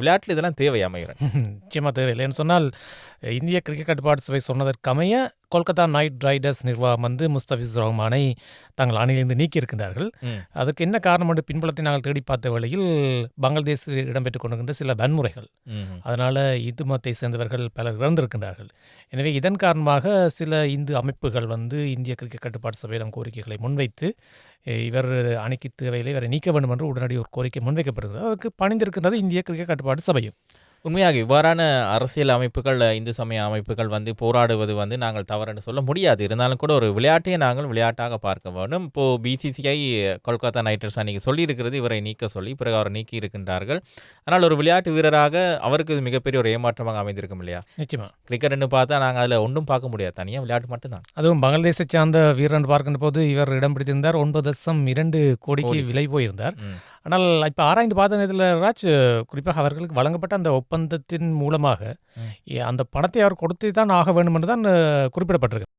விளையாட்டில் இதெல்லாம் தேவை அமைகிறேன். நிச்சயமாக தேவையில்லைன்னு சொன்னால் இந்திய கிரிக்கெட் கட்டுப்பாட்டு சபை சொன்னதற்கமைய கொல்கத்தா நைட் ரைடர்ஸ் நிர்வாகம் முஸ்தபிஸ் ரஹ்மானை தங்கள் அணியிலிருந்து நீக்கியிருக்கின்றார்கள். அதற்கு என்ன காரணம் என்று பின்புலத்தை நாங்கள் தேடி பார்த்த வேளையில் பங்களாதேஷில் இடம்பெற்றுக் கொண்டிருக்கின்ற சில வன்முறைகள், அதனால் இந்து மதத்தை சேர்ந்தவர்கள் பலர் இறந்திருக்கின்றார்கள். எனவே இதன் காரணமாக சில இந்து அமைப்புகள் இந்திய கிரிக்கெட் கட்டுப்பாட்டு சபையிடம் கோரிக்கைகளை முன்வைத்து இவர் அணிக்கு தேவையில்லை, இவரை நீக்க வேண்டும் என்று உடனடி ஒரு கோரிக்கை முன்வைக்கப்படுகிறது. அதுக்கு பணிந்திருக்கின்றது இந்திய கிரிக்கெட் கட்டுப்பாட்டு சபையும். உண்மையாக இவ்வாறான அரசியல் அமைப்புகள், இந்து சமய அமைப்புகள் போராடுவது நாங்கள் தவறுன்னு சொல்ல முடியாது. இருந்தாலும் கூட ஒரு விளையாட்டையே நாங்கள் விளையாட்டாக பார்க்க வேண்டும். இப்போது பிசிசிஐ கொல்கத்தா நைட் ரைடர்ஸ் அன்றைக்கி சொல்லியிருக்கிறது இவரை நீக்க சொல்லி, பிறகு அவரை நீக்கி இருக்கின்றார்கள். ஆனால் ஒரு விளையாட்டு வீரராக அவருக்கு இது மிகப்பெரிய ஒரு ஏமாற்றமாக அமைந்திருக்கும் இல்லையா? நிச்சயமாக கிரிக்கெட்னு பார்த்தா நாங்கள் அதில் ஒன்றும் பார்க்க முடியாது, தனியாக விளையாட்டு மட்டும்தான். அதுவும் பங்களாதேஷை சார்ந்த வீரன் பார்க்கின்ற போது இவர் இடம் பிடித்திருந்தார். 9.2 கோடிக்கு விலை போயிருந்தார். ஆனால் இப்போ ஆராய்ந்து பார்த்த நேரத்தில் ராஜ், குறிப்பாக அவர்களுக்கு வழங்கப்பட்ட அந்த ஒப்பந்தத்தின் மூலமாக அந்த பணத்தை அவர் கொடுத்து தான் ஆக வேண்டும் என்று தான் குறிப்பிடப்பட்டிருக்கு.